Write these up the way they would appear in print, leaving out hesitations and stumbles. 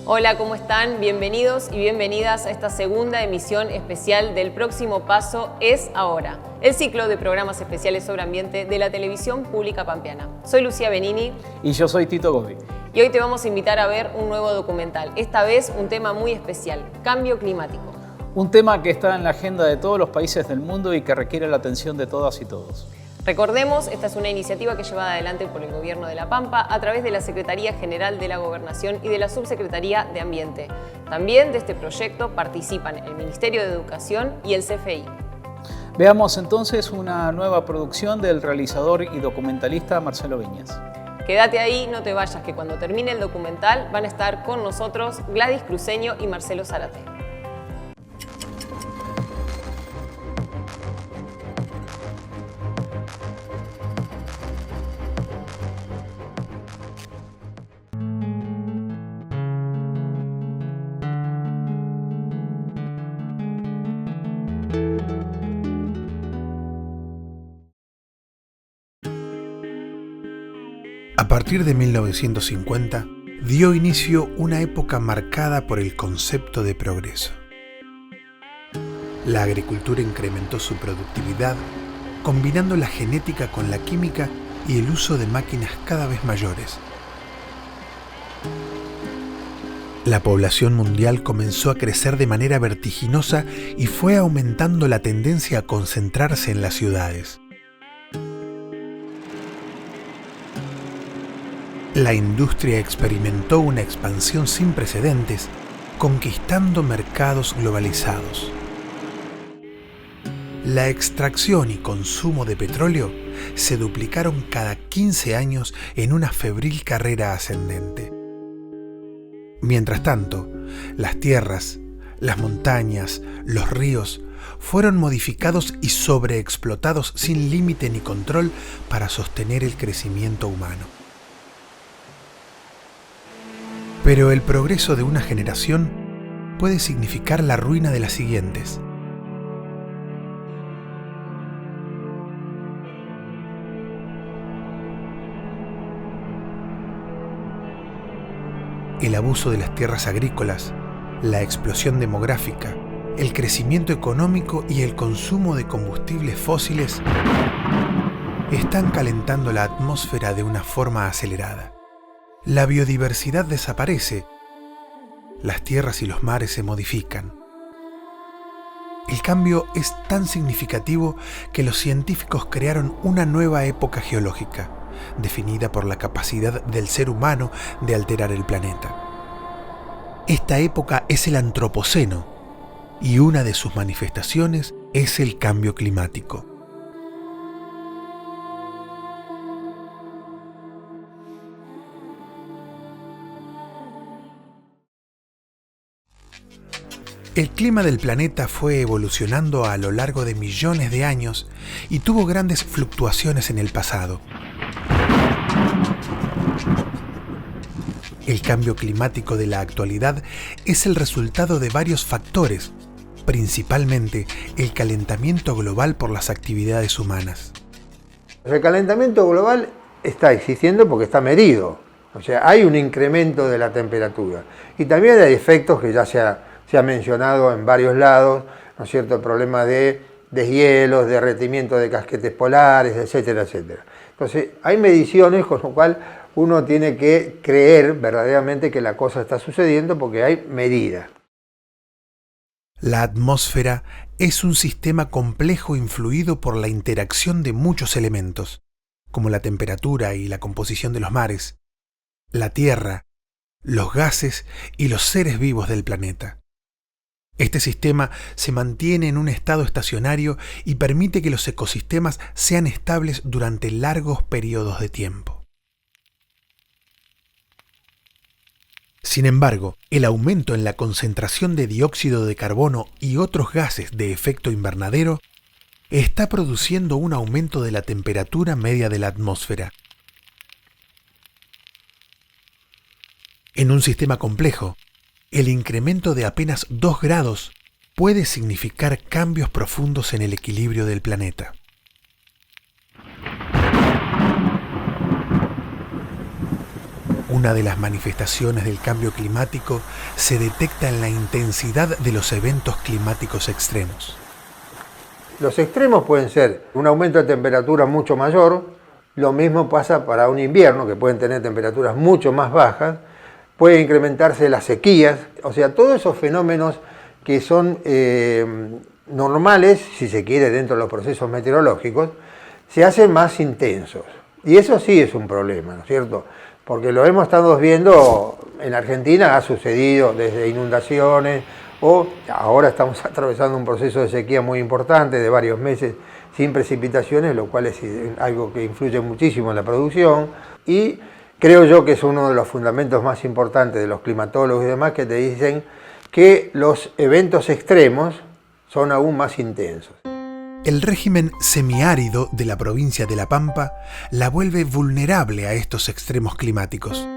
Hola, ¿cómo están? Bienvenidos y bienvenidas a esta segunda emisión especial del Próximo Paso es Ahora, el ciclo de programas especiales sobre ambiente de la televisión pública pampeana. Soy Lucía Benini. Y yo soy Tito Gobbi. Y hoy te vamos a invitar a ver un nuevo documental, esta vez un tema muy especial, cambio climático. Un tema que está en la agenda de todos los países del mundo y que requiere la atención de todas y todos. Recordemos, esta es una iniciativa que es llevada adelante por el Gobierno de La Pampa a través de la Secretaría General de la Gobernación y de la Subsecretaría de Ambiente. También de este proyecto participan el Ministerio de Educación y el CFI. Veamos entonces una nueva producción del realizador y documentalista Marcelo Viñas. Quédate ahí, no te vayas, que cuando termine el documental van a estar con nosotros Gladys Cruceño y Marcelo Zárate. A partir de 1950, dio inicio una época marcada por el concepto de progreso. La agricultura incrementó su productividad, combinando la genética con la química y el uso de máquinas cada vez mayores. La población mundial comenzó a crecer de manera vertiginosa y fue aumentando la tendencia a concentrarse en las ciudades. La industria experimentó una expansión sin precedentes, conquistando mercados globalizados. La extracción y consumo de petróleo se duplicaron cada 15 años en una febril carrera ascendente. Mientras tanto, las tierras, las montañas, los ríos fueron modificados y sobreexplotados sin límite ni control para sostener el crecimiento humano. Pero el progreso de una generación puede significar la ruina de las siguientes. El abuso de las tierras agrícolas, la explosión demográfica, el crecimiento económico y el consumo de combustibles fósiles están calentando la atmósfera de una forma acelerada. La biodiversidad desaparece, las tierras y los mares se modifican. El cambio es tan significativo que los científicos crearon una nueva época geológica, definida por la capacidad del ser humano de alterar el planeta. Esta época es el Antropoceno, y una de sus manifestaciones es el cambio climático. El clima del planeta fue evolucionando a lo largo de millones de años y tuvo grandes fluctuaciones en el pasado. El cambio climático de la actualidad es el resultado de varios factores, principalmente el calentamiento global por las actividades humanas. El calentamiento global está existiendo porque está medido, o sea, hay un incremento de la temperatura y también hay efectos que ya se ha mencionado en varios lados, ¿no es cierto?, el problema de deshielos, derretimiento de casquetes polares, etcétera, etcétera. Entonces, hay mediciones con lo cual uno tiene que creer verdaderamente que la cosa está sucediendo porque hay medidas. La atmósfera es un sistema complejo influido por la interacción de muchos elementos, como la temperatura y la composición de los mares, la tierra, los gases y los seres vivos del planeta. Este sistema se mantiene en un estado estacionario y permite que los ecosistemas sean estables durante largos periodos de tiempo. Sin embargo, el aumento en la concentración de dióxido de carbono y otros gases de efecto invernadero está produciendo un aumento de la temperatura media de la atmósfera. En un sistema complejo, el incremento de apenas 2 grados puede significar cambios profundos en el equilibrio del planeta. Una de las manifestaciones del cambio climático se detecta en la intensidad de los eventos climáticos extremos. Los extremos pueden ser un aumento de temperatura mucho mayor, lo mismo pasa para un invierno, que pueden tener temperaturas mucho más bajas, puede incrementarse las sequías, o sea, todos esos fenómenos que son normales, si se quiere, dentro de los procesos meteorológicos, se hacen más intensos. Y eso sí es un problema, ¿no es cierto? Porque lo hemos estado viendo en Argentina, ha sucedido desde inundaciones, o ahora estamos atravesando un proceso de sequía muy importante de varios meses sin precipitaciones, lo cual es algo que influye muchísimo en la producción, y creo yo que es uno de los fundamentos más importantes de los climatólogos y demás, que te dicen que los eventos extremos son aún más intensos. El régimen semiárido de la provincia de La Pampa la vuelve vulnerable a estos extremos climáticos.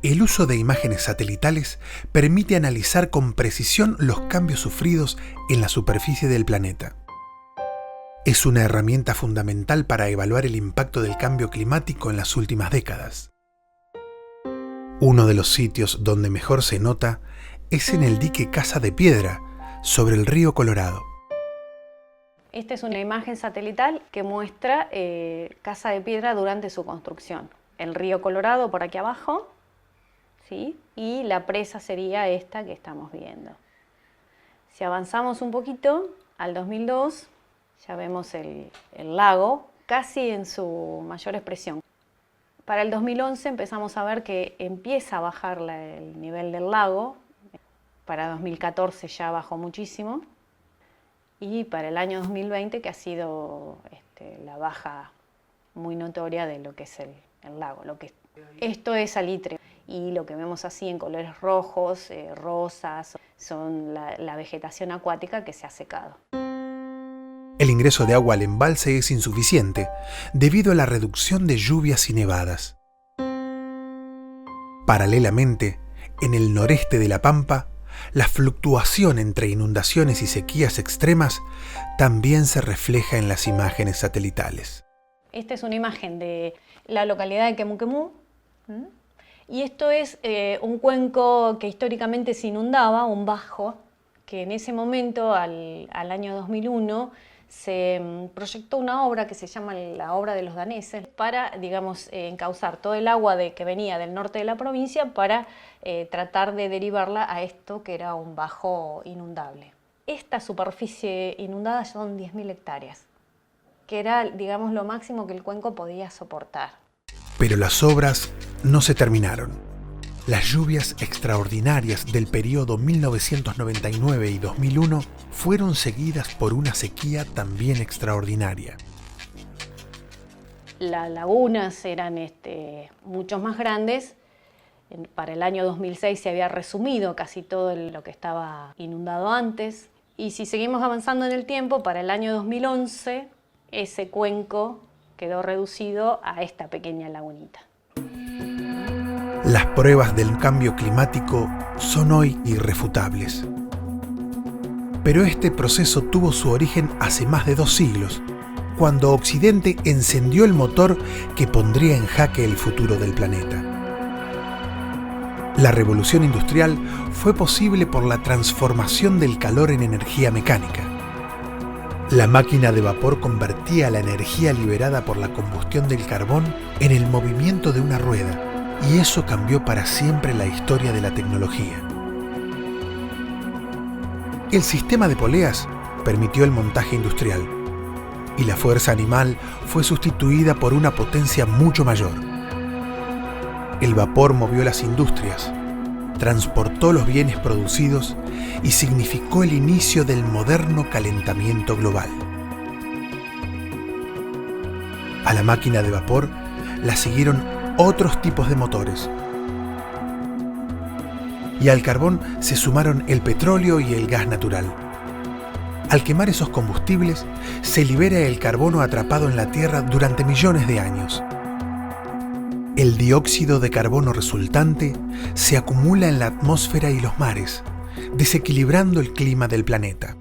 El uso de imágenes satelitales permite analizar con precisión los cambios sufridos en la superficie del planeta. Es una herramienta fundamental para evaluar el impacto del cambio climático en las últimas décadas. Uno de los sitios donde mejor se nota es en el dique Casa de Piedra, sobre el río Colorado. Esta es una imagen satelital que muestra Casa de Piedra durante su construcción. El río Colorado por aquí abajo, ¿sí? Y la presa sería esta que estamos viendo. Si avanzamos un poquito, al 2002, ya vemos el lago casi en su mayor expresión. Para el 2011 empezamos a ver que empieza a bajar el nivel del lago. Para 2014 ya bajó muchísimo. Y para el año 2020, que ha sido la baja muy notoria de lo que es el lago. Esto es salitre. Y lo que vemos así en colores rojos, rosas, son la vegetación acuática que se ha secado. El ingreso de agua al embalse es insuficiente debido a la reducción de lluvias y nevadas. Paralelamente, en el noreste de La Pampa, la fluctuación entre inundaciones y sequías extremas también se refleja en las imágenes satelitales. Esta es una imagen de la localidad de Quemuquemú. Y esto es un cuenco que históricamente se inundaba, un bajo, que en ese momento, al año 2001, se proyectó una obra que se llama la obra de los daneses para, digamos, encauzar todo el agua que venía del norte de la provincia para tratar de derivarla a esto que era un bajo inundable. Esta superficie inundada son 10.000 hectáreas, que era, digamos, lo máximo que el cuenco podía soportar. Pero las obras no se terminaron. Las lluvias extraordinarias del periodo 1999 y 2001 fueron seguidas por una sequía también extraordinaria. Las lagunas eran mucho más grandes. Para el año 2006 se había resumido casi todo lo que estaba inundado antes. Y si seguimos avanzando en el tiempo, para el año 2011 ese cuenco quedó reducido a esta pequeña lagunita. Las pruebas del cambio climático son hoy irrefutables. Pero este proceso tuvo su origen hace más de 2 siglos, cuando Occidente encendió el motor que pondría en jaque el futuro del planeta. La revolución industrial fue posible por la transformación del calor en energía mecánica. La máquina de vapor convertía la energía liberada por la combustión del carbón en el movimiento de una rueda, y eso cambió para siempre la historia de la tecnología. El sistema de poleas permitió el montaje industrial, y la fuerza animal fue sustituida por una potencia mucho mayor. El vapor movió las industrias, transportó los bienes producidos y significó el inicio del moderno calentamiento global. A la máquina de vapor la siguieron otros tipos de motores. Y al carbón se sumaron el petróleo y el gas natural. Al quemar esos combustibles, se libera el carbono atrapado en la Tierra durante millones de años. El dióxido de carbono resultante se acumula en la atmósfera y los mares, desequilibrando el clima del planeta.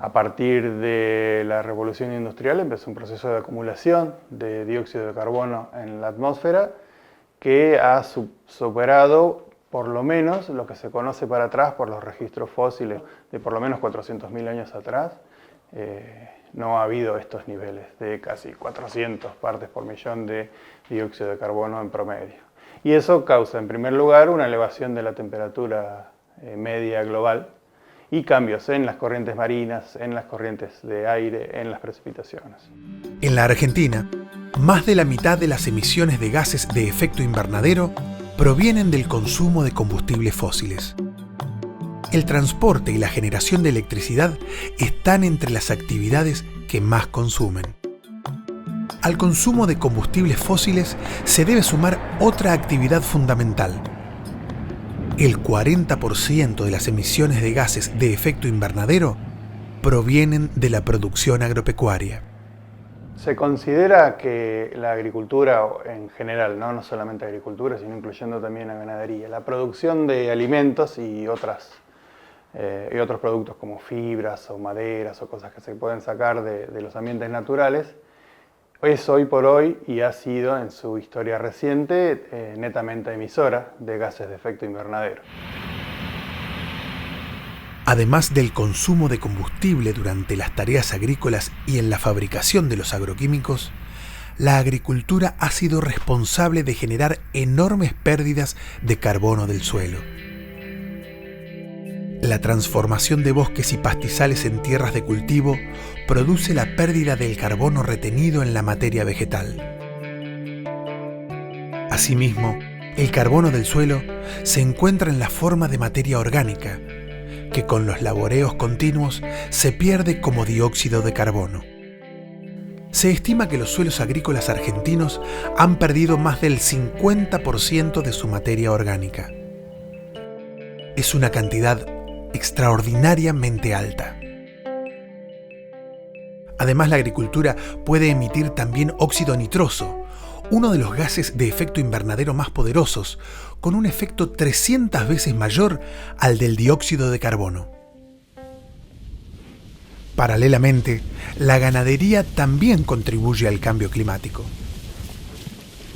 A partir de la revolución industrial empezó un proceso de acumulación de dióxido de carbono en la atmósfera que ha superado por lo menos lo que se conoce para atrás por los registros fósiles de por lo menos 400.000 años atrás. No ha habido estos niveles de casi 400 partes por millón de dióxido de carbono en promedio. Y eso causa, en primer lugar, una elevación de la temperatura media global y cambios en las corrientes marinas, en las corrientes de aire, en las precipitaciones. En la Argentina, más de la mitad de las emisiones de gases de efecto invernadero provienen del consumo de combustibles fósiles. El transporte y la generación de electricidad están entre las actividades que más consumen. Al consumo de combustibles fósiles se debe sumar otra actividad fundamental. El 40% de las emisiones de gases de efecto invernadero provienen de la producción agropecuaria. Se considera que la agricultura en general, no solamente agricultura, sino incluyendo también la ganadería, la producción de alimentos y otros productos como fibras o maderas o cosas que se pueden sacar de los ambientes naturales, es hoy por hoy y ha sido en su historia reciente netamente emisora de gases de efecto invernadero. Además del consumo de combustible durante las tareas agrícolas y en la fabricación de los agroquímicos, la agricultura ha sido responsable de generar enormes pérdidas de carbono del suelo. La transformación de bosques y pastizales en tierras de cultivo produce la pérdida del carbono retenido en la materia vegetal. Asimismo, el carbono del suelo se encuentra en la forma de materia orgánica, que con los laboreos continuos se pierde como dióxido de carbono. Se estima que los suelos agrícolas argentinos han perdido más del 50% de su materia orgánica. Es una cantidad extraordinariamente alta. Además, la agricultura puede emitir también óxido nitroso, uno de los gases de efecto invernadero más poderosos, con un efecto 300 veces mayor al del dióxido de carbono. Paralelamente, la ganadería también contribuye al cambio climático.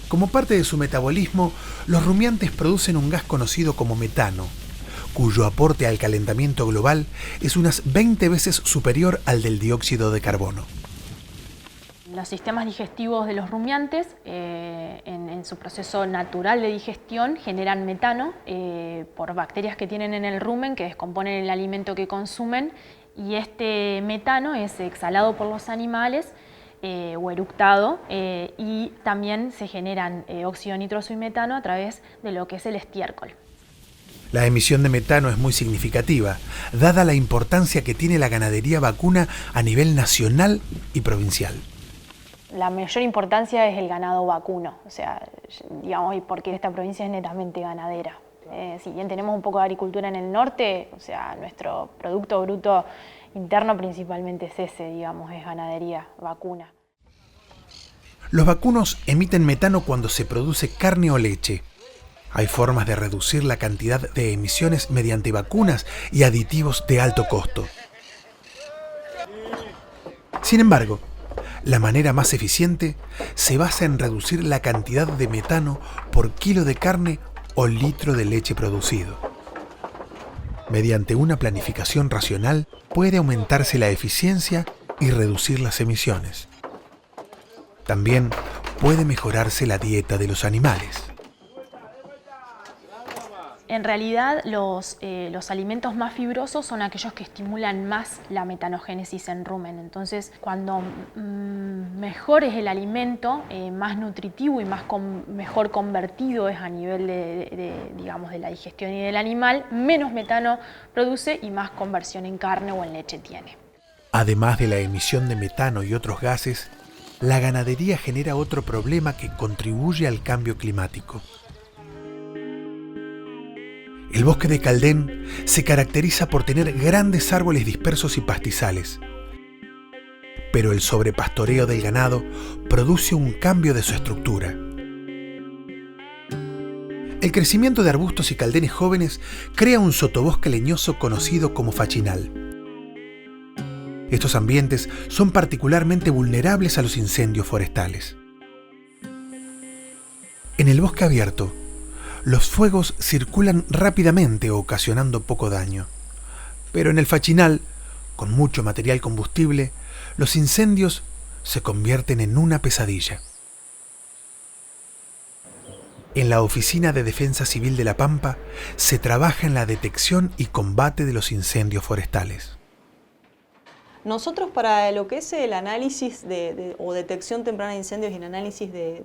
Como parte de su metabolismo, los rumiantes producen un gas conocido como metano, cuyo aporte al calentamiento global es unas 20 veces superior al del dióxido de carbono. Los sistemas digestivos de los rumiantes, en su proceso natural de digestión, generan metano por bacterias que tienen en el rumen que descomponen el alimento que consumen, y este metano es exhalado por los animales o eructado, y también se generan óxido nitroso y metano a través de lo que es el estiércol. La emisión de metano es muy significativa, dada la importancia que tiene la ganadería vacuna a nivel nacional y provincial. La mayor importancia es el ganado vacuno, o sea, digamos, porque esta provincia es netamente ganadera. Si bien tenemos un poco de agricultura en el norte, o sea, nuestro Producto Bruto Interno principalmente es ese, digamos, es ganadería vacuna. Los vacunos emiten metano cuando se produce carne o leche. Hay formas de reducir la cantidad de emisiones mediante vacunas y aditivos de alto costo. Sin embargo, la manera más eficiente se basa en reducir la cantidad de metano por kilo de carne o litro de leche producido. Mediante una planificación racional puede aumentarse la eficiencia y reducir las emisiones. También puede mejorarse la dieta de los animales. En realidad, los alimentos más fibrosos son aquellos que estimulan más la metanogénesis en rumen. Entonces, cuando mejor es el alimento, más nutritivo y mejor convertido es a nivel digamos, de la digestión y del animal, menos metano produce y más conversión en carne o en leche tiene. Además de la emisión de metano y otros gases, la ganadería genera otro problema que contribuye al cambio climático. El bosque de Caldén se caracteriza por tener grandes árboles dispersos y pastizales. Pero el sobrepastoreo del ganado produce un cambio de su estructura. El crecimiento de arbustos y caldenes jóvenes crea un sotobosque leñoso conocido como fachinal. Estos ambientes son particularmente vulnerables a los incendios forestales. En el bosque abierto, los fuegos circulan rápidamente ocasionando poco daño. Pero en el fachinal, con mucho material combustible, los incendios se convierten en una pesadilla. En la Oficina de Defensa Civil de La Pampa se trabaja en la detección y combate de los incendios forestales. Nosotros para lo que es el análisis o detección temprana de incendios y el análisis de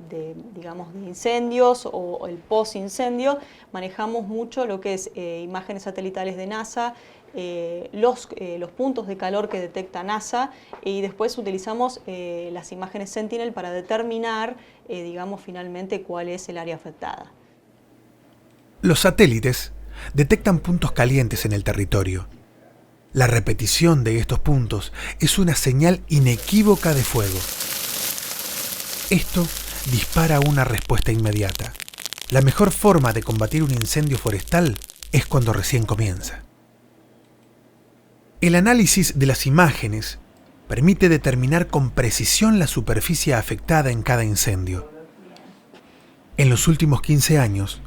incendios o el post-incendio, manejamos mucho lo que es imágenes satelitales de NASA, los puntos de calor que detecta NASA, y después utilizamos las imágenes Sentinel para determinar, finalmente cuál es el área afectada. Los satélites detectan puntos calientes en el territorio. La repetición de estos puntos es una señal inequívoca de fuego. Esto dispara una respuesta inmediata. La mejor forma de combatir un incendio forestal es cuando recién comienza. El análisis de las imágenes permite determinar con precisión la superficie afectada en cada incendio. En los últimos 15 años,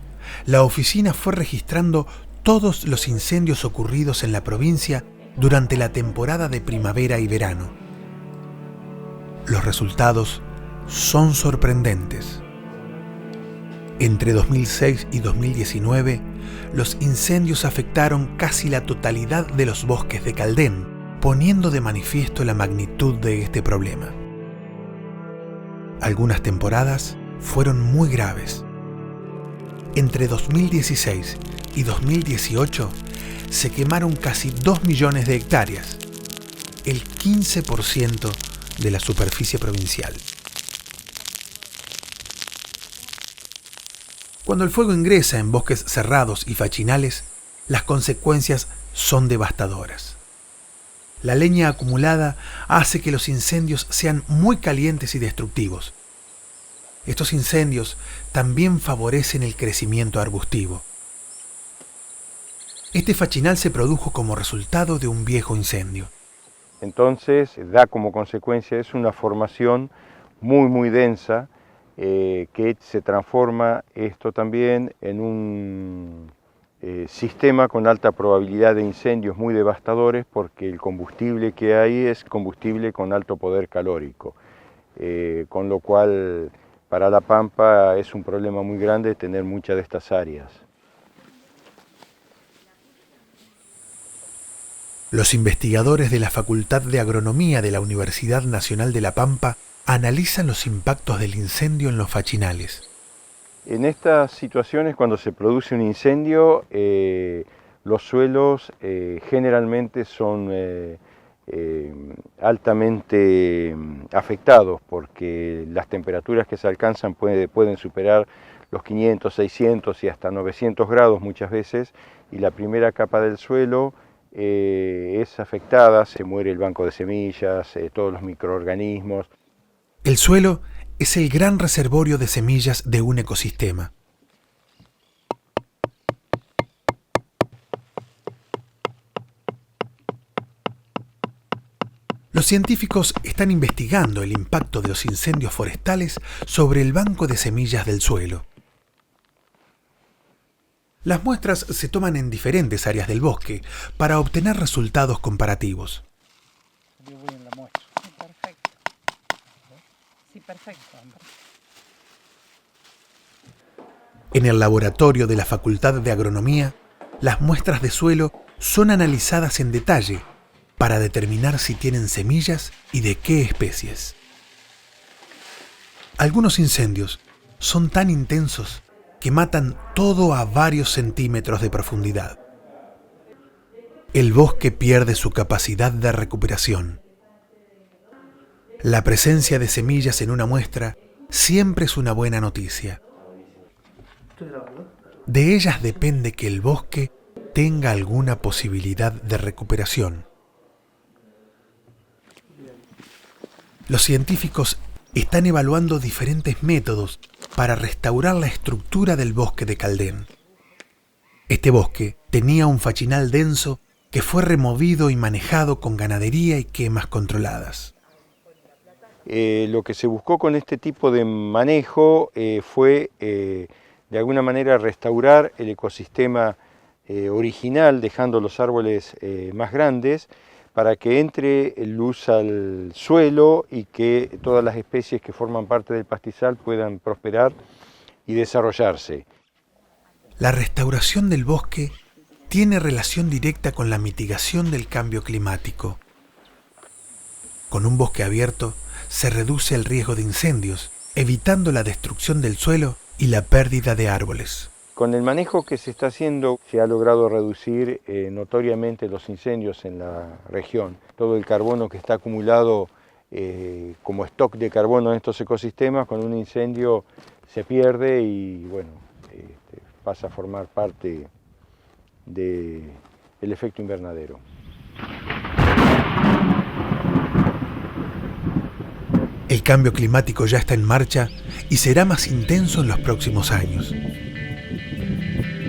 la oficina fue registrando todos los incendios ocurridos en la provincia durante la temporada de primavera y verano. Los resultados son sorprendentes. Entre 2006 y 2019, los incendios afectaron casi la totalidad de los bosques de Caldén, poniendo de manifiesto la magnitud de este problema. Algunas temporadas fueron muy graves. Entre 2016 y 2018 se quemaron casi 2 millones de hectáreas, el 15% de la superficie provincial. Cuando el fuego ingresa en bosques cerrados y fachinales, las consecuencias son devastadoras. La leña acumulada hace que los incendios sean muy calientes y destructivos. Estos incendios también favorecen el crecimiento arbustivo. Este fachinal se produjo como resultado de un viejo incendio. Entonces da como consecuencia es una formación muy densa que se transforma esto también en un sistema con alta probabilidad de incendios muy devastadores, porque el combustible que hay es combustible con alto poder calórico, con lo cual para La Pampa es un problema muy grande tener muchas de estas áreas. Los investigadores de la Facultad de Agronomía de la Universidad Nacional de La Pampa analizan los impactos del incendio en los fachinales. En estas situaciones, cuando se produce un incendio, los suelos generalmente son altamente afectados, porque las temperaturas que se alcanzan pueden superar los 500, 600 y hasta 900 grados muchas veces, y la primera capa del suelo es afectada, se muere el banco de semillas, todos los microorganismos. El suelo es el gran reservorio de semillas de un ecosistema. Los científicos están investigando el impacto de los incendios forestales sobre el banco de semillas del suelo. Las muestras se toman en diferentes áreas del bosque para obtener resultados comparativos. En el laboratorio de la Facultad de Agronomía, las muestras de suelo son analizadas en detalle para determinar si tienen semillas y de qué especies. Algunos incendios son tan intensos que matan todo a varios centímetros de profundidad. El bosque pierde su capacidad de recuperación. La presencia de semillas en una muestra siempre es una buena noticia. De ellas depende que el bosque tenga alguna posibilidad de recuperación. Los científicos están evaluando diferentes métodos para restaurar la estructura del bosque de Caldén. Este bosque tenía un fachinal denso que fue removido y manejado con ganadería y quemas controladas. Lo que se buscó con este tipo de manejo fue de alguna manera restaurar el ecosistema original, dejando los árboles más grandes, para que entre luz al suelo y que todas las especies que forman parte del pastizal puedan prosperar y desarrollarse. La restauración del bosque tiene relación directa con la mitigación del cambio climático. Con un bosque abierto se reduce el riesgo de incendios, evitando la destrucción del suelo y la pérdida de árboles. Con el manejo que se está haciendo se ha logrado reducir notoriamente los incendios en la región. Todo el carbono que está acumulado como stock de carbono en estos ecosistemas, con un incendio se pierde y bueno, pasa a formar parte del efecto invernadero. El cambio climático ya está en marcha y será más intenso en los próximos años.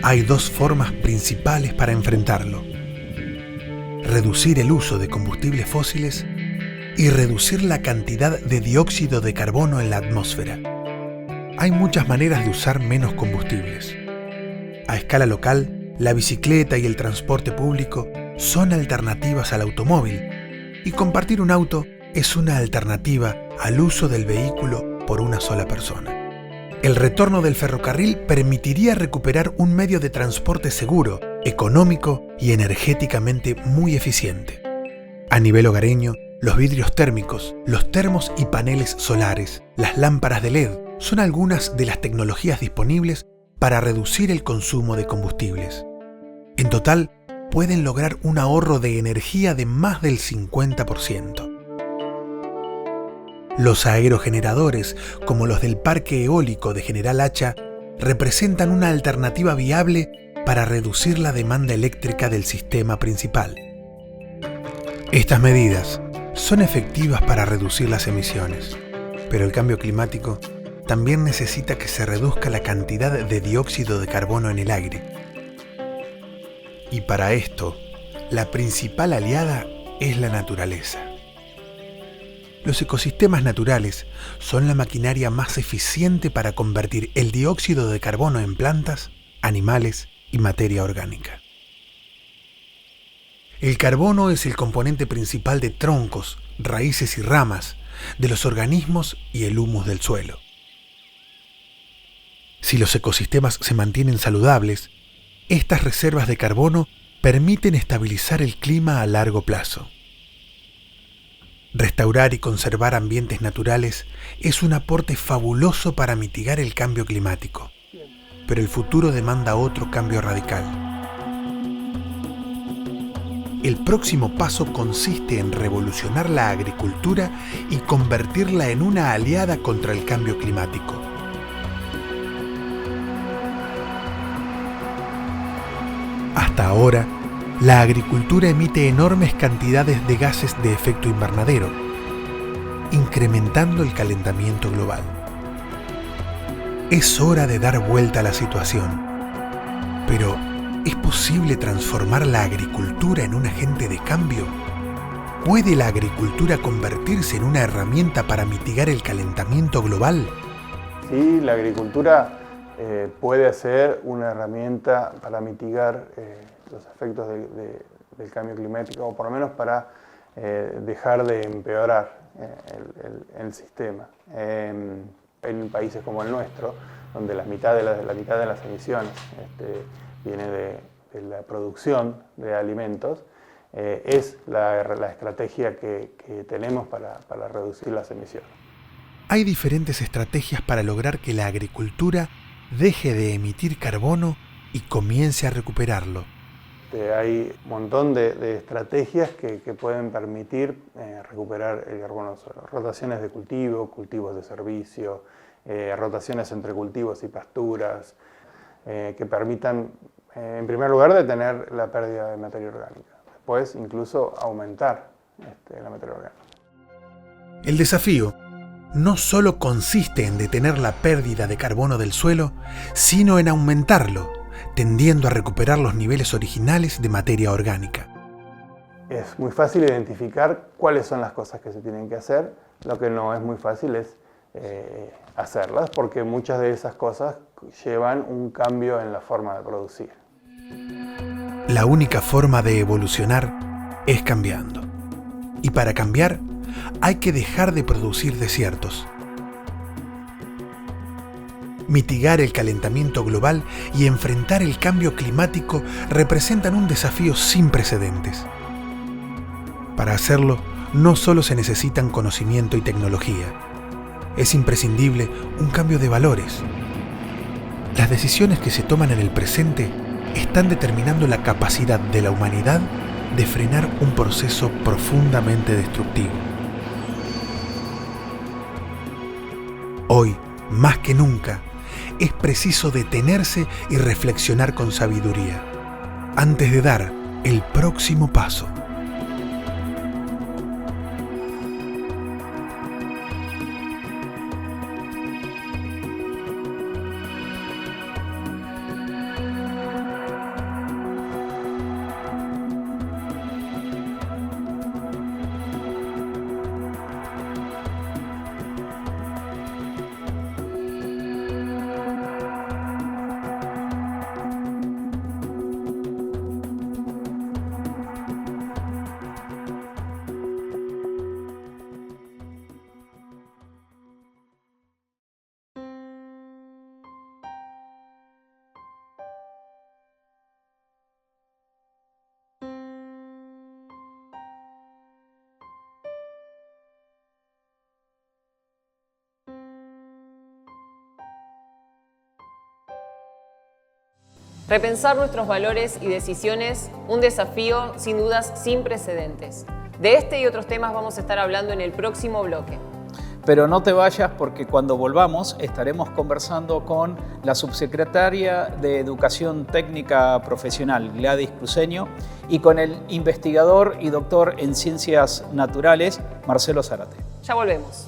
Hay dos formas principales para enfrentarlo: reducir el uso de combustibles fósiles y reducir la cantidad de dióxido de carbono en la atmósfera. Hay muchas maneras de usar menos combustibles. A escala local, la bicicleta y el transporte público son alternativas al automóvil, y compartir un auto es una alternativa al uso del vehículo por una sola persona. El retorno del ferrocarril permitiría recuperar un medio de transporte seguro, económico y energéticamente muy eficiente. A nivel hogareño, los vidrios térmicos, los termos y paneles solares, las lámparas de LED son algunas de las tecnologías disponibles para reducir el consumo de combustibles. En total, pueden lograr un ahorro de energía de más del 50%. Los aerogeneradores, como los del Parque Eólico de General Hacha, representan una alternativa viable para reducir la demanda eléctrica del sistema principal. Estas medidas son efectivas para reducir las emisiones, pero el cambio climático también necesita que se reduzca la cantidad de dióxido de carbono en el aire. Y para esto, la principal aliada es la naturaleza. Los ecosistemas naturales son la maquinaria más eficiente para convertir el dióxido de carbono en plantas, animales y materia orgánica. El carbono es el componente principal de troncos, raíces y ramas, de los organismos y el humus del suelo. Si los ecosistemas se mantienen saludables, estas reservas de carbono permiten estabilizar el clima a largo plazo. Restaurar y conservar ambientes naturales es un aporte fabuloso para mitigar el cambio climático, pero el futuro demanda otro cambio radical. El próximo paso consiste en revolucionar la agricultura y convertirla en una aliada contra el cambio climático. Hasta ahora, la agricultura emite enormes cantidades de gases de efecto invernadero, incrementando el calentamiento global. Es hora de dar vuelta a la situación. Pero, ¿es posible transformar la agricultura en un agente de cambio? ¿Puede la agricultura convertirse en una herramienta para mitigar el calentamiento global? Sí, la agricultura puede ser una herramienta para mitigar los efectos del cambio climático, o por lo menos para dejar de empeorar el sistema. En países como el nuestro, donde la mitad de las emisiones viene de la producción de alimentos, es la estrategia que tenemos para reducir las emisiones. Hay diferentes estrategias para lograr que la agricultura deje de emitir carbono y comience a recuperarlo. Hay un montón de estrategias que pueden permitir recuperar el carbono del suelo. Rotaciones de cultivo, cultivos de servicio, rotaciones entre cultivos y pasturas, que permitan, en primer lugar, detener la pérdida de materia orgánica. Después, incluso, aumentar la materia orgánica. El desafío no solo consiste en detener la pérdida de carbono del suelo, sino en aumentarlo, tendiendo a recuperar los niveles originales de materia orgánica. es muy fácil identificar cuáles son las cosas que se tienen que hacer. Lo que no es muy fácil es hacerlas, porque muchas de esas cosas llevan un cambio en la forma de producir. La única forma de evolucionar es cambiando. Y para cambiar, hay que dejar de producir desiertos. Mitigar el calentamiento global y enfrentar el cambio climático representan un desafío sin precedentes. Para hacerlo, no solo se necesitan conocimiento y tecnología, es imprescindible un cambio de valores. Las decisiones que se toman en el presente están determinando la capacidad de la humanidad de frenar un proceso profundamente destructivo. Hoy, más que nunca, es preciso detenerse y reflexionar con sabiduría antes de dar el próximo paso. Repensar nuestros valores y decisiones, un desafío sin dudas sin precedentes. De este y otros temas vamos a estar hablando en el próximo bloque. Pero no te vayas, porque cuando volvamos estaremos conversando con la subsecretaria de Educación Técnica Profesional, Gladys Cruceño, y con el investigador y doctor en Ciencias Naturales, Marcelo Zárate. Ya volvemos.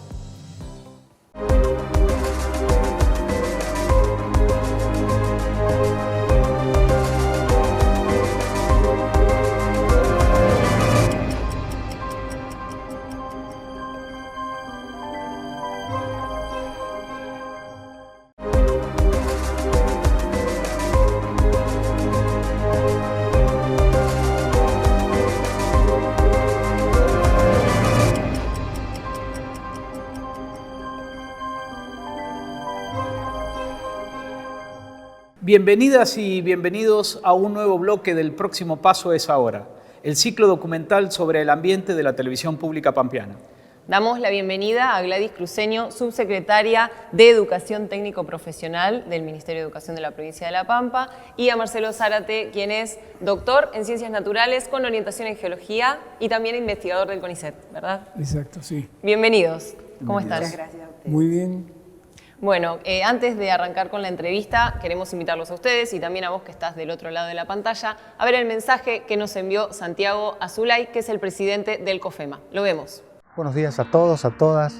Bienvenidas y bienvenidos a un nuevo bloque del Próximo Paso es Ahora, el ciclo documental sobre el ambiente de la televisión pública pampeana. Damos la bienvenida a Gladys Cruceño, subsecretaria de Educación Técnico Profesional del Ministerio de Educación de la provincia de La Pampa, y a Marcelo Zárate, quien es doctor en Ciencias Naturales con orientación en Geología y también investigador del CONICET, ¿verdad? Exacto, sí. Bienvenidos. ¿Cómo están? Muchas gracias a ustedes. Muy bien. Bueno, antes de arrancar con la entrevista, queremos invitarlos a ustedes y también a vos que estás del otro lado de la pantalla a ver el mensaje que nos envió Santiago Azulay, que es el presidente del COFEMA. Lo vemos. Buenos días a todos, a todas,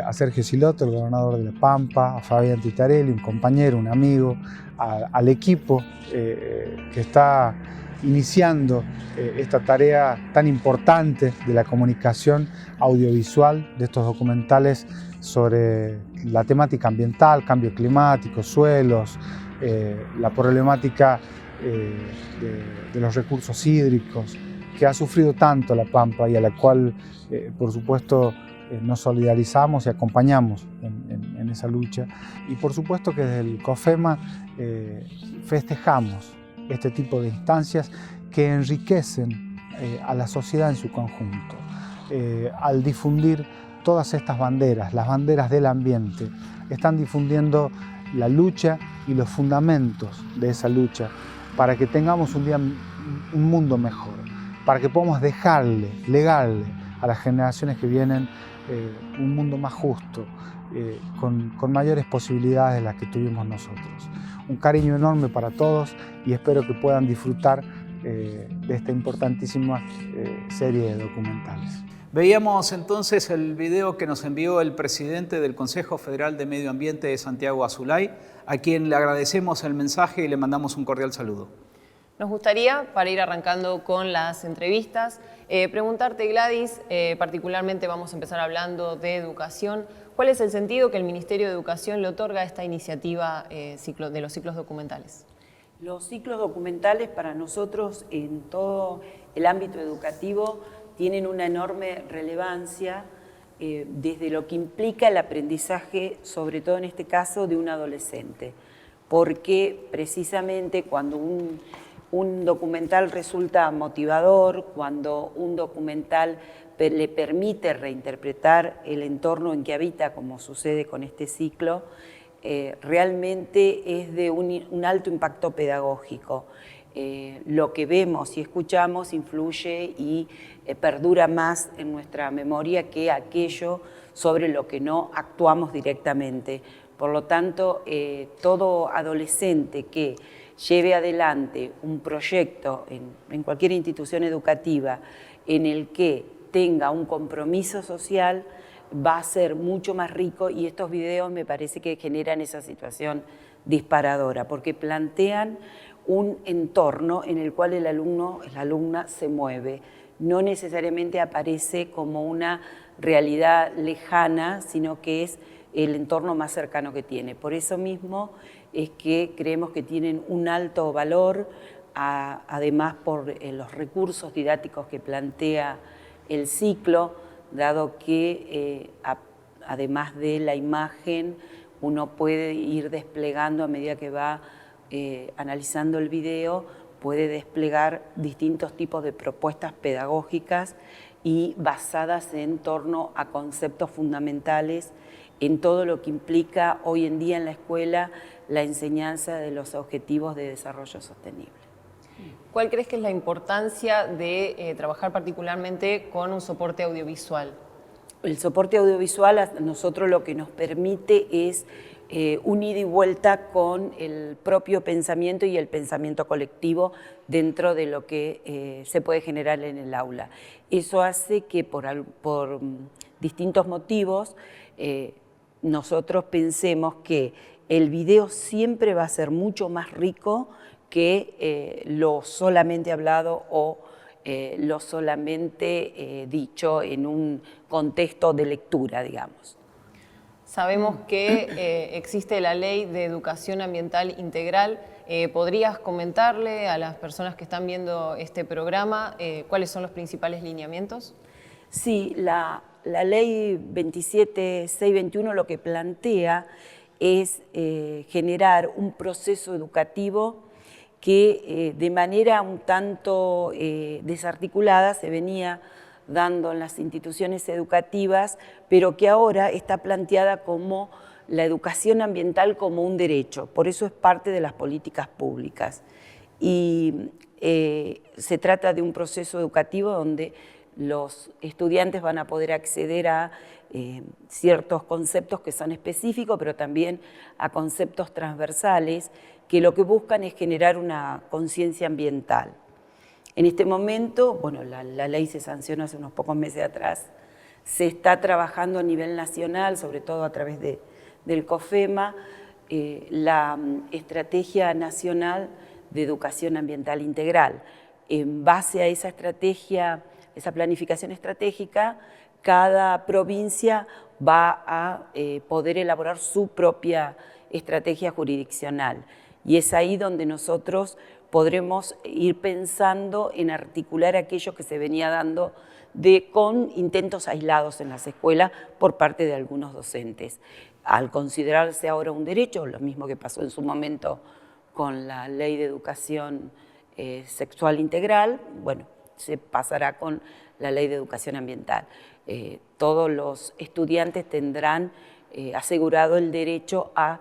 a Sergio Silotto, el gobernador de La Pampa, a Fabián Titarelli, un compañero, un amigo, al equipo que está iniciando esta tarea tan importante de la comunicación audiovisual de estos documentales sobre la temática ambiental, cambio climático, suelos, la problemática de los recursos hídricos que ha sufrido tanto La Pampa y a la cual, por supuesto, nos solidarizamos y acompañamos en esa lucha. Y por supuesto que desde el COFEMA festejamos este tipo de instancias que enriquecen a la sociedad en su conjunto. Al difundir todas estas banderas, las banderas del ambiente, están difundiendo la lucha y los fundamentos de esa lucha para que tengamos un mundo mejor, para que podamos legarle a las generaciones que vienen un mundo más justo, con mayores posibilidades de las que tuvimos nosotros. Un cariño enorme para todos y espero que puedan disfrutar de esta importantísima serie de documentales. Veíamos entonces el video que nos envió el presidente del Consejo Federal de Medio Ambiente, Santiago Azulay, a quien le agradecemos el mensaje y le mandamos un cordial saludo. Nos gustaría, para ir arrancando con las entrevistas, preguntarte, Gladys, particularmente vamos a empezar hablando de educación. ¿Cuál es el sentido que el Ministerio de Educación le otorga a esta iniciativa de los ciclos documentales? Los ciclos documentales para nosotros en todo el ámbito educativo tienen una enorme relevancia desde lo que implica el aprendizaje, sobre todo en este caso, de un adolescente. Porque precisamente cuando un documental resulta motivador, cuando un documental le permite reinterpretar el entorno en que habita, como sucede con este ciclo, realmente es de un alto impacto pedagógico. Lo que vemos y escuchamos influye y perdura más en nuestra memoria que aquello sobre lo que no actuamos directamente. Por lo tanto, todo adolescente que lleve adelante un proyecto en cualquier institución educativa en el que tenga un compromiso social, va a ser mucho más rico, y estos videos me parece que generan esa situación disparadora, porque plantean un entorno en el cual el alumno, la alumna se mueve. No necesariamente aparece como una realidad lejana, sino que es el entorno más cercano que tiene. Por eso mismo es que creemos que tienen un alto valor, además por los recursos didácticos que plantea el ciclo, dado que además de la imagen uno puede ir desplegando a medida que va analizando el video, puede desplegar distintos tipos de propuestas pedagógicas y basadas en torno a conceptos fundamentales en todo lo que implica hoy en día en la escuela la enseñanza de los objetivos de desarrollo sostenible. ¿Cuál crees que es la importancia de trabajar particularmente con un soporte audiovisual? El soporte audiovisual a nosotros lo que nos permite es un ida y vuelta con el propio pensamiento y el pensamiento colectivo dentro de lo que se puede generar en el aula. Eso hace que por distintos motivos nosotros pensemos que el video siempre va a ser mucho más rico que lo solamente hablado o lo solamente dicho en un contexto de lectura, digamos. Sabemos que existe la Ley de Educación Ambiental Integral. ¿Podrías comentarle a las personas que están viendo este programa cuáles son los principales lineamientos? Sí, la Ley 27621 lo que plantea es generar un proceso educativo que de manera un tanto desarticulada se venía dando en las instituciones educativas, pero que ahora está planteada como la educación ambiental como un derecho. Por eso es parte de las políticas públicas. Y se trata de un proceso educativo donde los estudiantes van a poder acceder a ciertos conceptos que son específicos, pero también a conceptos transversales que lo que buscan es generar una conciencia ambiental. En este momento, bueno, la ley se sancionó hace unos pocos meses atrás, se está trabajando a nivel nacional, sobre todo a través del COFEMA, la Estrategia Nacional de Educación Ambiental Integral. En base a esa estrategia, esa planificación estratégica, cada provincia va a poder elaborar su propia estrategia jurisdiccional. Y es ahí donde nosotros podremos ir pensando en articular aquello que se venía dando con intentos aislados en las escuelas por parte de algunos docentes. Al considerarse ahora un derecho, lo mismo que pasó en su momento con la Ley de Educación Sexual Integral, bueno, se pasará con la Ley de Educación Ambiental. Todos los estudiantes tendrán asegurado el derecho a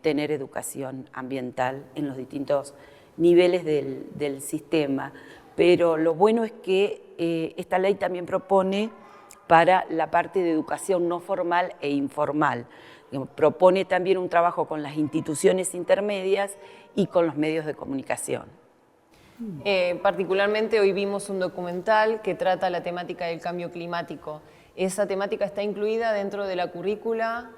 tener educación ambiental en los distintos niveles del sistema. Pero lo bueno es que esta ley también propone para la parte de educación no formal e informal. Propone también un trabajo con las instituciones intermedias y con los medios de comunicación. Particularmente hoy vimos un documental que trata la temática del cambio climático. ¿Esa temática está incluida dentro de la currícula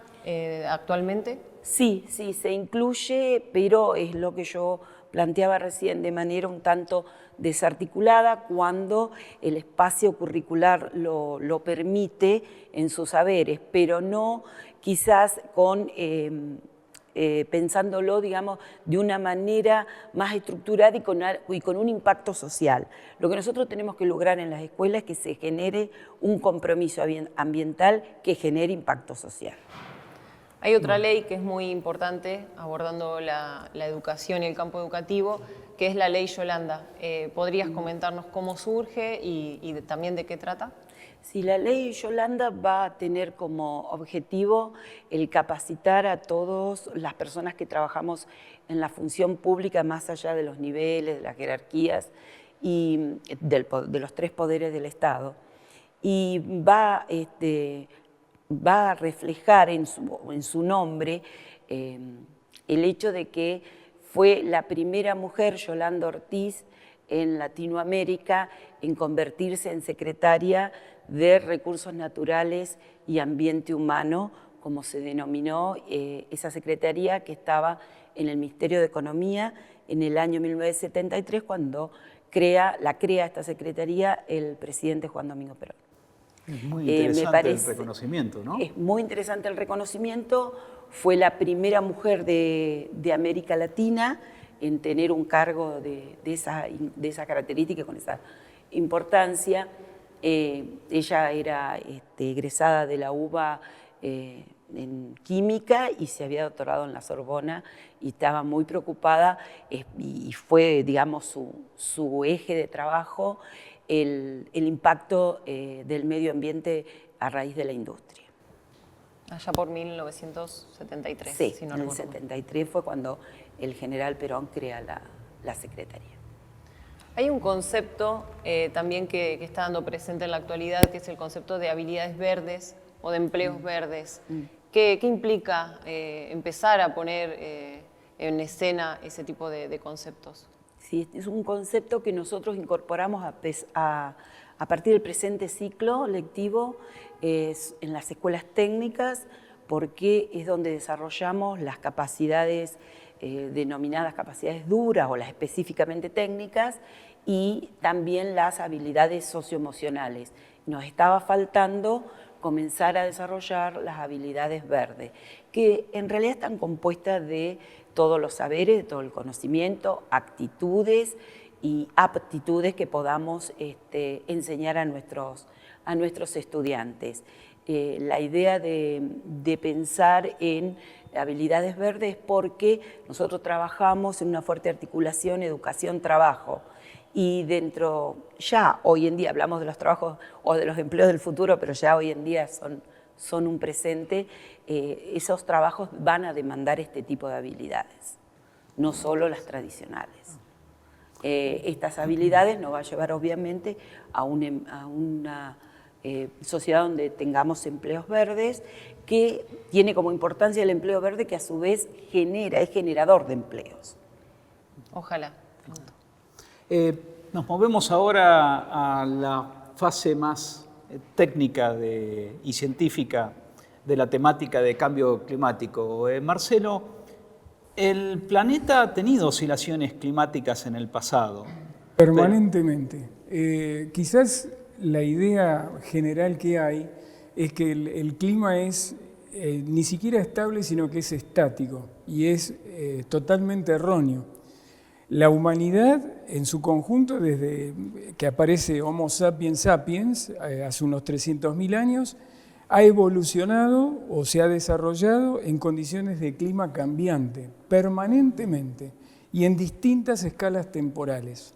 actualmente? Sí, se incluye, pero es lo que yo planteaba recién, de manera un tanto desarticulada cuando el espacio curricular lo permite en sus saberes, pero no quizás con, pensándolo, digamos, de una manera más estructurada y con un impacto social. Lo que nosotros tenemos que lograr en las escuelas es que se genere un compromiso ambiental que genere impacto social. Hay otra ley que es muy importante abordando la educación y el campo educativo, que es la ley Yolanda. ¿Podrías comentarnos cómo surge y también de qué trata? Sí, la ley Yolanda va a tener como objetivo el capacitar a todas las personas que trabajamos en la función pública, más allá de los niveles, de las jerarquías y de los 3 poderes del Estado. Y va a reflejar en su nombre el hecho de que fue la primera mujer, Yolanda Ortiz, en Latinoamérica en convertirse en secretaria de Recursos Naturales y Ambiente Humano, como se denominó esa secretaría que estaba en el Ministerio de Economía en el año 1973, cuando crea esta secretaría el presidente Juan Domingo Perón. Es muy interesante el reconocimiento, ¿no? Es muy interesante el reconocimiento. Fue la primera mujer de América Latina en tener un cargo de esa característica, con esa importancia. Ella era egresada de la UBA en química y se había doctorado en la Sorbona y estaba muy preocupada y fue, digamos, su eje de trabajo el impacto del medio ambiente a raíz de la industria. Allá por 1973. Sí, si no en el recuerdo. 73 fue cuando el general Perón crea la Secretaría. Hay un concepto también que está dando presente en la actualidad, que es el concepto de habilidades verdes o de empleos verdes. ¿Qué implica empezar a poner en escena ese tipo de conceptos? Sí, es un concepto que nosotros incorporamos a partir del presente ciclo lectivo en las escuelas técnicas, porque es donde desarrollamos las capacidades denominadas capacidades duras o las específicamente técnicas, y también las habilidades socioemocionales. Nos estaba faltando comenzar a desarrollar las habilidades verdes, que en realidad están compuestas de todos los saberes, de todo el conocimiento, actitudes y aptitudes que podamos enseñar a nuestros estudiantes. La idea de pensar en habilidades verdes es porque nosotros trabajamos en una fuerte articulación educación-trabajo, y dentro, ya hoy en día hablamos de los trabajos o de los empleos del futuro, pero ya hoy en día son un presente. Esos trabajos van a demandar este tipo de habilidades, no solo las tradicionales. Estas habilidades nos va a llevar obviamente a una sociedad donde tengamos empleos verdes, que tiene como importancia el empleo verde, que a su vez es generador de empleos. Ojalá. Nos movemos ahora a la fase más técnica y científica de la temática de cambio climático. Marcelo, el planeta ha tenido oscilaciones climáticas en el pasado. Permanentemente. Quizás la idea general que hay es que el clima es ni siquiera estable, sino que es estático, y es totalmente erróneo. La humanidad en su conjunto, desde que aparece Homo sapiens sapiens, hace unos 300.000 años, ha evolucionado o se ha desarrollado en condiciones de clima cambiante, permanentemente, y en distintas escalas temporales.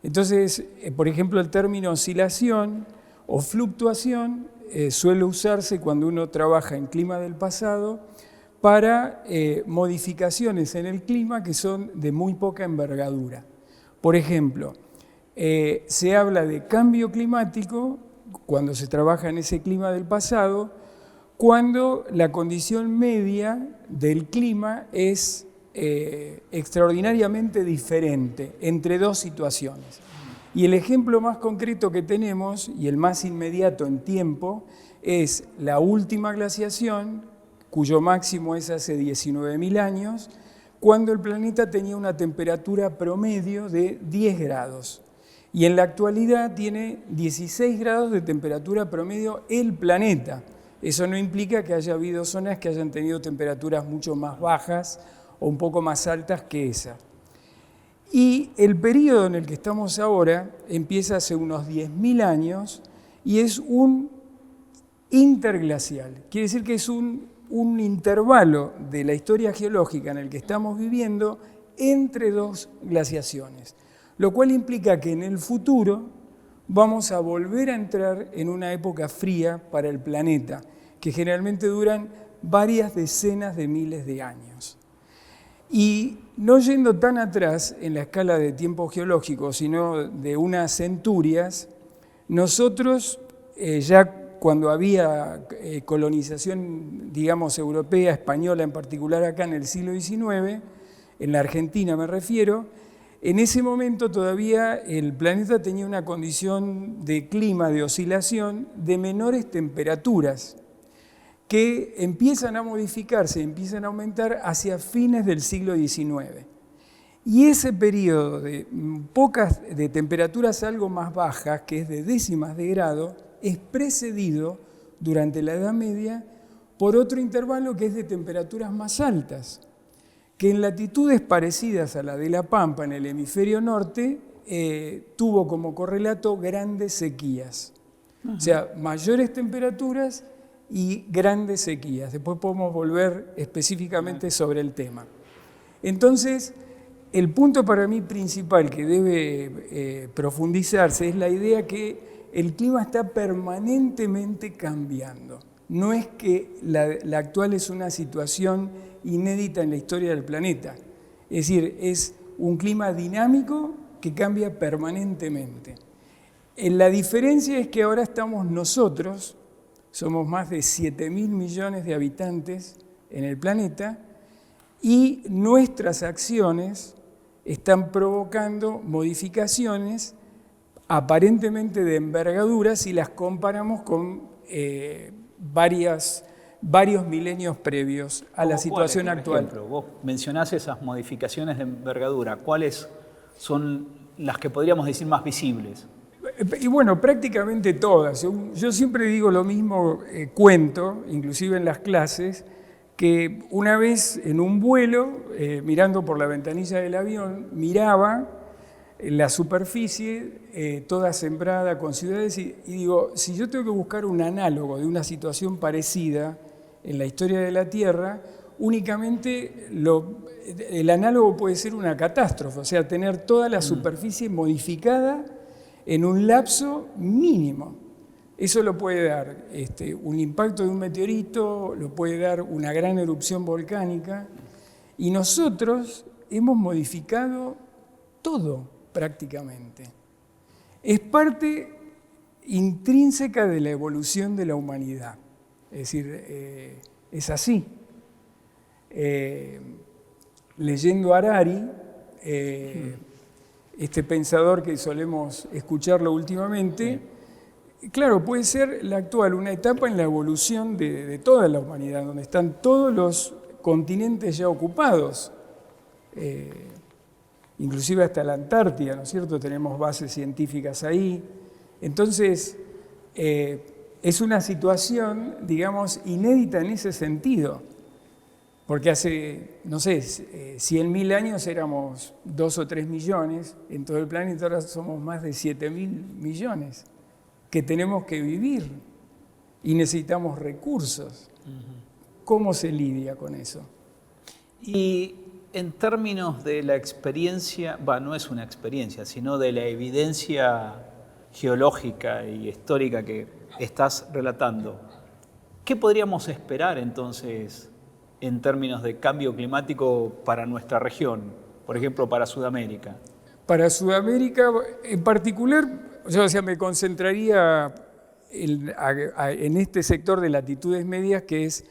Entonces, por ejemplo, el término oscilación o fluctuación suele usarse cuando uno trabaja en clima del pasado para modificaciones en el clima que son de muy poca envergadura. Por ejemplo, se habla de cambio climático cuando se trabaja en ese clima del pasado, cuando la condición media del clima es extraordinariamente diferente entre dos situaciones. Y el ejemplo más concreto que tenemos, y el más inmediato en tiempo, es la última glaciación cuyo máximo es hace 19.000 años, cuando el planeta tenía una temperatura promedio de 10 grados. Y en la actualidad tiene 16 grados de temperatura promedio el planeta. Eso no implica que haya habido zonas que hayan tenido temperaturas mucho más bajas o un poco más altas que esa. Y el periodo en el que estamos ahora empieza hace unos 10.000 años y es un interglacial. Quiere decir que es un intervalo de la historia geológica en el que estamos viviendo entre dos glaciaciones, lo cual implica que en el futuro vamos a volver a entrar en una época fría para el planeta, que generalmente duran varias decenas de miles de años. Y no yendo tan atrás en la escala de tiempo geológico, sino de unas centurias, nosotros ya cuando había colonización, digamos, europea, española en particular acá en el siglo XIX, en la Argentina me refiero, en ese momento todavía el planeta tenía una condición de clima, de oscilación, de menores temperaturas, que empiezan a modificarse, empiezan a aumentar hacia fines del siglo XIX. Y ese periodo de temperaturas algo más bajas, que es de décimas de grado, es precedido durante la Edad Media por otro intervalo que es de temperaturas más altas, que en latitudes parecidas a la de La Pampa, en el hemisferio norte, tuvo como correlato grandes sequías. O sea, mayores temperaturas y grandes sequías. Después podemos volver específicamente sobre el tema. Entonces, el punto para mí principal que debe profundizarse es la idea que el clima está permanentemente cambiando. No es que la actual es una situación inédita en la historia del planeta. Es decir, es un clima dinámico que cambia permanentemente. La diferencia es que ahora estamos nosotros, somos más de 7.000 millones de habitantes en el planeta, y nuestras acciones están provocando modificaciones aparentemente de envergadura si las comparamos con varios milenios previos a la situación actual. Ejemplo, vos mencionás esas modificaciones de envergadura. ¿Cuáles son las que podríamos decir más visibles? Y bueno, prácticamente todas. Yo siempre digo lo mismo, cuento, inclusive en las clases, que una vez en un vuelo, mirando por la ventanilla del avión, miraba la superficie toda sembrada con ciudades y digo, si yo tengo que buscar un análogo de una situación parecida en la historia de la Tierra, únicamente el análogo puede ser una catástrofe, o sea, tener toda la superficie modificada en un lapso mínimo. Eso lo puede dar un impacto de un meteorito, lo puede dar una gran erupción volcánica, y nosotros hemos modificado todo prácticamente. Es parte intrínseca de la evolución de la humanidad. Es decir, es así. Leyendo a Harari, este pensador que solemos escucharlo últimamente, claro, puede ser la actual una etapa en la evolución de toda la humanidad, donde están todos los continentes ya ocupados. Inclusive hasta la Antártida, ¿no es cierto? Tenemos bases científicas ahí. Entonces, es una situación, digamos, inédita en ese sentido, porque hace, no sé, 100.000 años éramos 2 o 3 millones en todo el planeta, ahora somos más de 7.000 millones que tenemos que vivir y necesitamos recursos. ¿Cómo se lidia con eso? Y en términos de la experiencia, no es una experiencia, sino de la evidencia geológica y histórica que estás relatando, ¿qué podríamos esperar entonces en términos de cambio climático para nuestra región, por ejemplo, para Sudamérica? Para Sudamérica en particular, o sea, me concentraría en este sector de latitudes medias, que es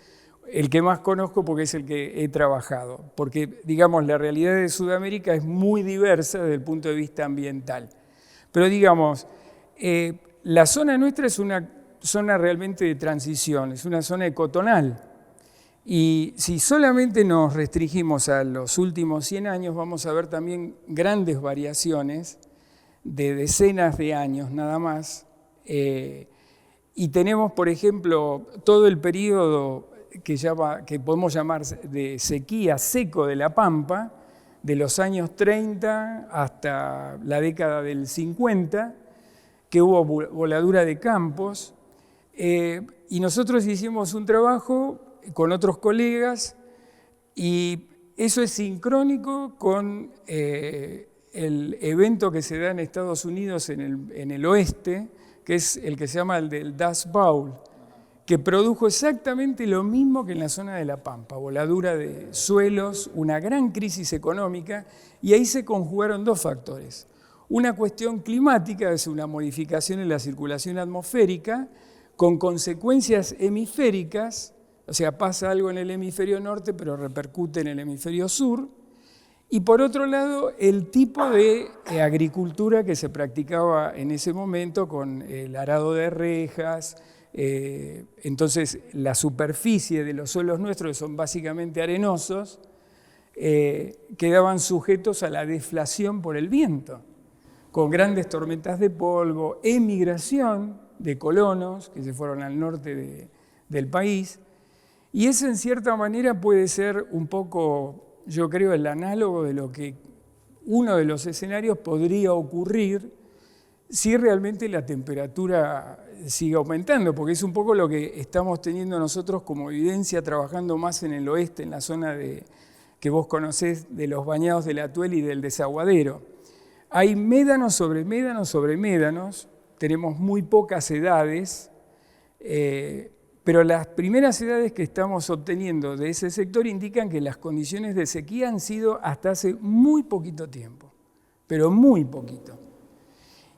el que más conozco porque es el que he trabajado, porque, digamos, la realidad de Sudamérica es muy diversa desde el punto de vista ambiental. Pero, digamos, la zona nuestra es una zona realmente de transición, es una zona ecotonal. Y si solamente nos restringimos a los últimos 100 años, vamos a ver también grandes variaciones de decenas de años nada más. Y tenemos, por ejemplo, todo el periodo que podemos llamar de sequía seco de la Pampa, de los años 30 hasta la década del 50, que hubo voladura de campos. Y nosotros hicimos un trabajo con otros colegas y eso es sincrónico con el evento que se da en Estados Unidos en el oeste, que es el que se llama el del Dust Bowl, que produjo exactamente lo mismo que en la zona de La Pampa, voladura de suelos, una gran crisis económica, y ahí se conjugaron dos factores. Una cuestión climática, es una modificación en la circulación atmosférica, con consecuencias hemisféricas, o sea, pasa algo en el hemisferio norte, pero repercute en el hemisferio sur. Y por otro lado, el tipo de agricultura que se practicaba en ese momento con el arado de rejas. Entonces, la superficie de los suelos nuestros, que son básicamente arenosos, quedaban sujetos a la deflación por el viento, con grandes tormentas de polvo, emigración de colonos que se fueron al norte del país. Y eso en cierta manera puede ser un poco, yo creo, el análogo de lo que uno de los escenarios podría ocurrir si realmente la temperatura sigue aumentando, porque es un poco lo que estamos teniendo nosotros como evidencia trabajando más en el oeste, en la zona que vos conocés de los bañados del Atuel y del Desaguadero. Hay médanos sobre médanos sobre médanos, tenemos muy pocas edades, pero las primeras edades que estamos obteniendo de ese sector indican que las condiciones de sequía han sido hasta hace muy poquito tiempo, pero muy poquito.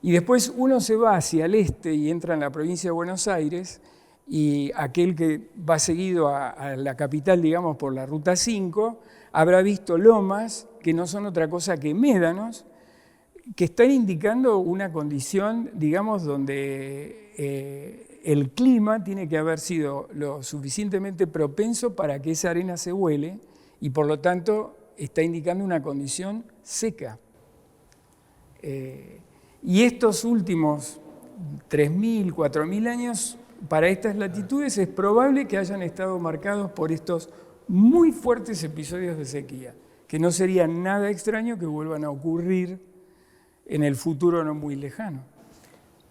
Y después uno se va hacia el este y entra en la provincia de Buenos Aires, y aquel que va seguido a la capital, digamos, por la Ruta 5, habrá visto lomas que no son otra cosa que médanos, que están indicando una condición, digamos, donde el clima tiene que haber sido lo suficientemente propenso para que esa arena se vuele y por lo tanto está indicando una condición seca. Y estos últimos 3.000, 4.000 años, para estas latitudes es probable que hayan estado marcados por estos muy fuertes episodios de sequía, que no sería nada extraño que vuelvan a ocurrir en el futuro no muy lejano.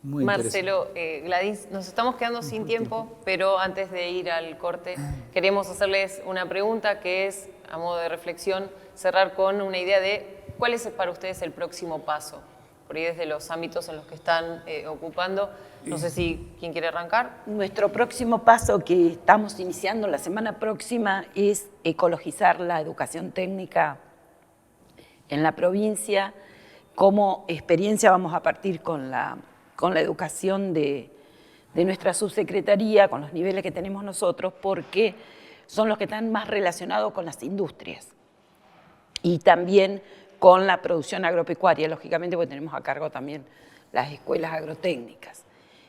Muy Marcelo, Gladys, nos estamos quedando sin tiempo, pero antes de ir al corte, queremos hacerles una pregunta que es, a modo de reflexión, cerrar con una idea de cuál es para ustedes el próximo paso, por ahí desde los ámbitos en los que están ocupando. No sé si quién quiere arrancar. Nuestro próximo paso que estamos iniciando la semana próxima es ecologizar la educación técnica en la provincia. Como experiencia vamos a partir con la educación de nuestra subsecretaría, con los niveles que tenemos nosotros, porque son los que están más relacionados con las industrias y también con la producción agropecuaria, lógicamente, porque tenemos a cargo también las escuelas agrotécnicas.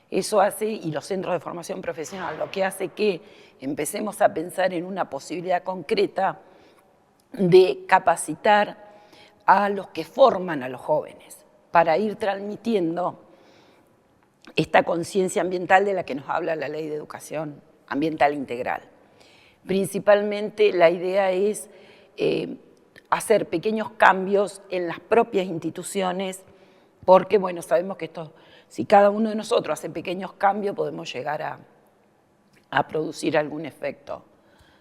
Eso hace, y los centros de formación profesional, lo que hace que empecemos a pensar en una posibilidad concreta de capacitar a los que forman a los jóvenes, para ir transmitiendo esta conciencia ambiental de la que nos habla la Ley de Educación Ambiental Integral. Principalmente la idea es hacer pequeños cambios en las propias instituciones, porque bueno, sabemos que si cada uno de nosotros hace pequeños cambios, podemos llegar a producir algún efecto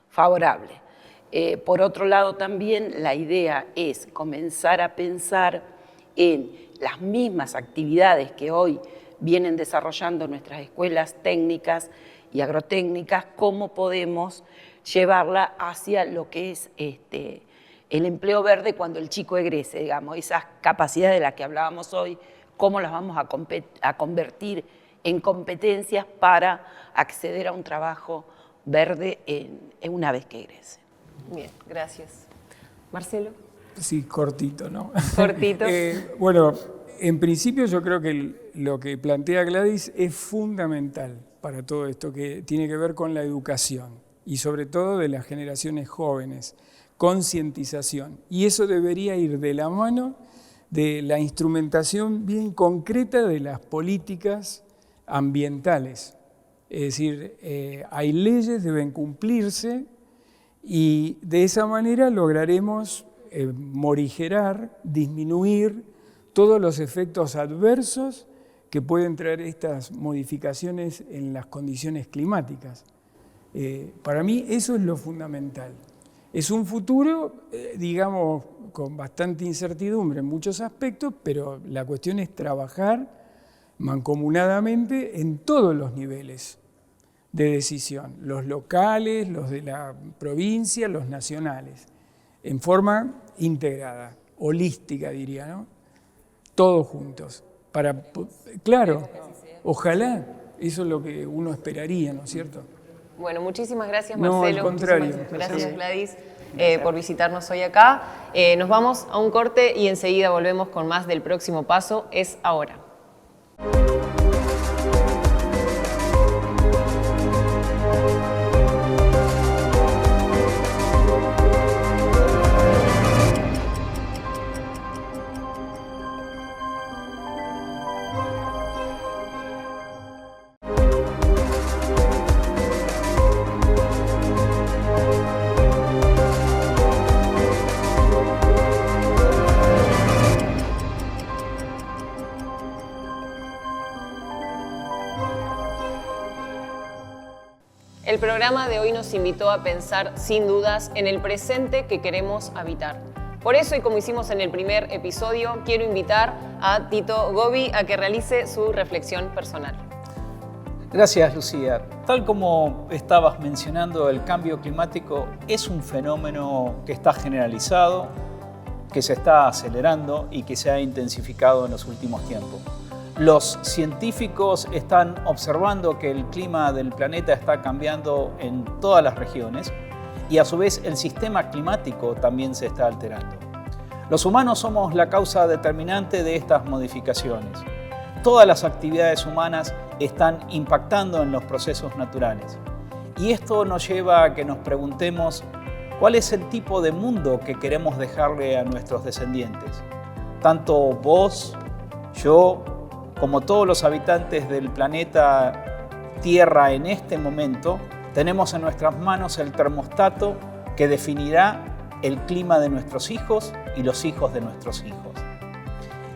favorable. Por otro lado, también la idea es comenzar a pensar en las mismas actividades que hoy vienen desarrollando nuestras escuelas técnicas y agrotécnicas, cómo podemos llevarla hacia lo que es el empleo verde cuando el chico egrese, digamos, esas capacidades de las que hablábamos hoy, cómo las vamos a convertir en competencias para acceder a un trabajo verde en una vez que egrese. Bien, gracias. Marcelo. Sí, cortito, ¿no? Cortito. Bueno, en principio yo creo que lo que plantea Gladys es fundamental para todo esto, que tiene que ver con la educación. y sobre todo de las generaciones jóvenes, concientización. Y eso debería ir de la mano de la instrumentación bien concreta de las políticas ambientales. Es decir, hay leyes, deben cumplirse, y de esa manera lograremos morigerar, disminuir todos los efectos adversos que pueden traer estas modificaciones en las condiciones climáticas. Para mí eso es lo fundamental. Es un futuro, digamos, con bastante incertidumbre en muchos aspectos, pero la cuestión es trabajar mancomunadamente en todos los niveles de decisión, los locales, los de la provincia, los nacionales, en forma integrada, holística diría, ¿no? Todos juntos. Claro, ojalá, eso es lo que uno esperaría, ¿no es cierto? Bueno, muchísimas gracias, No, Marcelo. al contrario. Gracias, Gladys, por visitarnos hoy acá. Nos vamos a un corte y enseguida volvemos con más del próximo paso. Es ahora. El programa de hoy nos invitó a pensar, sin dudas, en el presente que queremos habitar. Por eso, y como hicimos en el primer episodio, quiero invitar a Tito Gobi a que realice su reflexión personal. Gracias, Lucía. Tal como estabas mencionando, el cambio climático es un fenómeno que está generalizado, que se está acelerando y que se ha intensificado en los últimos tiempos. Los científicos están observando que el clima del planeta está cambiando en todas las regiones y a su vez el sistema climático también se está alterando. Los humanos somos la causa determinante de estas modificaciones. Todas las actividades humanas están impactando en los procesos naturales. Y esto nos lleva a que nos preguntemos cuál es el tipo de mundo que queremos dejarle a nuestros descendientes. Tanto vos, yo, como todos los habitantes del planeta Tierra en este momento, tenemos en nuestras manos el termostato que definirá el clima de nuestros hijos y los hijos de nuestros hijos.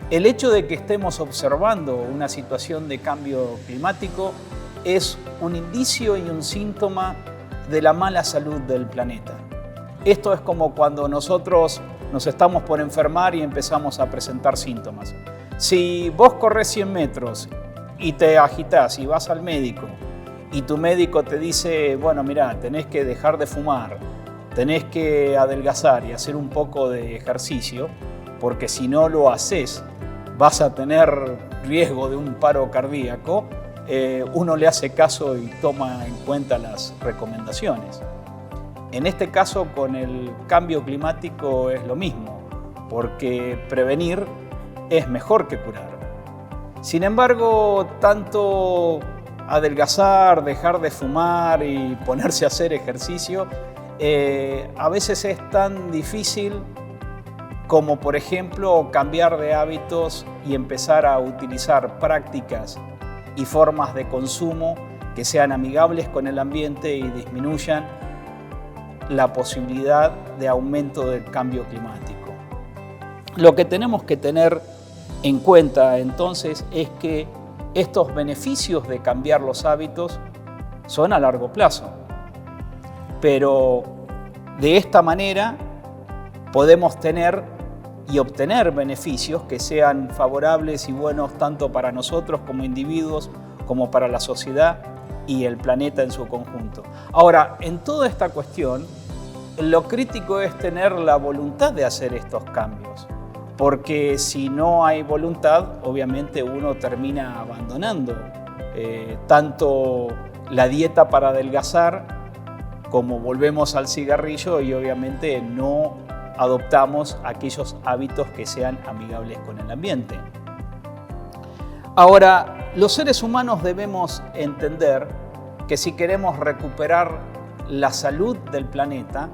El hecho de que estemos observando una situación de cambio climático es un indicio y un síntoma de la mala salud del planeta. Esto es como cuando nosotros nos estamos por enfermar y empezamos a presentar síntomas. Si vos corres 100 metros y te agitás y vas al médico y tu médico te dice, bueno, mirá, tenés que dejar de fumar, tenés que adelgazar y hacer un poco de ejercicio, porque si no lo haces vas a tener riesgo de un paro cardíaco, uno le hace caso y toma en cuenta las recomendaciones. En este caso, con el cambio climático es lo mismo, porque prevenir es mejor que curar. Sin embargo, tanto adelgazar, dejar de fumar y ponerse a hacer ejercicio, a veces es tan difícil como, por ejemplo, cambiar de hábitos y empezar a utilizar prácticas y formas de consumo que sean amigables con el ambiente y disminuyan la posibilidad de aumento del cambio climático. Lo que tenemos que tener en cuenta entonces es que estos beneficios de cambiar los hábitos son a largo plazo, pero de esta manera podemos tener y obtener beneficios que sean favorables y buenos tanto para nosotros como individuos como para la sociedad y el planeta en su conjunto. Ahora, en toda esta cuestión, lo crítico es tener la voluntad de hacer estos cambios, porque si no hay voluntad, obviamente uno termina abandonando tanto la dieta para adelgazar como volvemos al cigarrillo y obviamente no adoptamos aquellos hábitos que sean amigables con el ambiente. Ahora, los seres humanos debemos entender que si queremos recuperar la salud del planeta,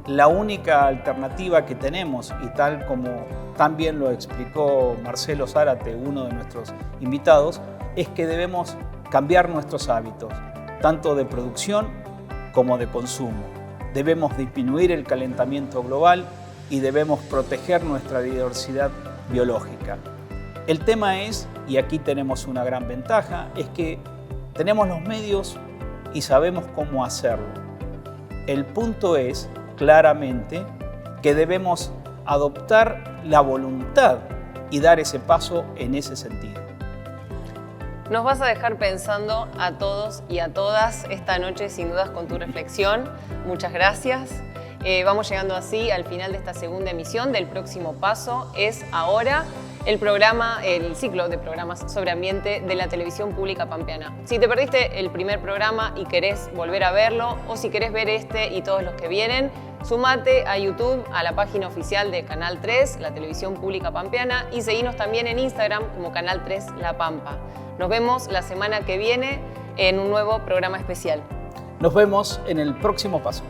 la única alternativa que tenemos, y tal como también lo explicó Marcelo Zárate, uno de nuestros invitados, es que debemos cambiar nuestros hábitos, tanto de producción como de consumo. Debemos disminuir el calentamiento global y debemos proteger nuestra diversidad biológica. El tema es, y aquí tenemos una gran ventaja, es que tenemos los medios y sabemos cómo hacerlo. El punto es, claramente, que debemos adoptar la voluntad y dar ese paso en ese sentido. Nos vas a dejar pensando a todos y a todas esta noche, sin dudas, con tu reflexión. Muchas gracias. Vamos llegando así al final de esta segunda emisión del Próximo Paso. Es ahora el ciclo de programas sobre ambiente de la televisión pública pampeana. Si te perdiste el primer programa y querés volver a verlo, o si querés ver este y todos los que vienen, sumate a YouTube, a la página oficial de Canal 3, la televisión pública pampeana, y seguinos también en Instagram como Canal 3 La Pampa. Nos vemos la semana que viene en un nuevo programa especial. Nos vemos en el Próximo Paso.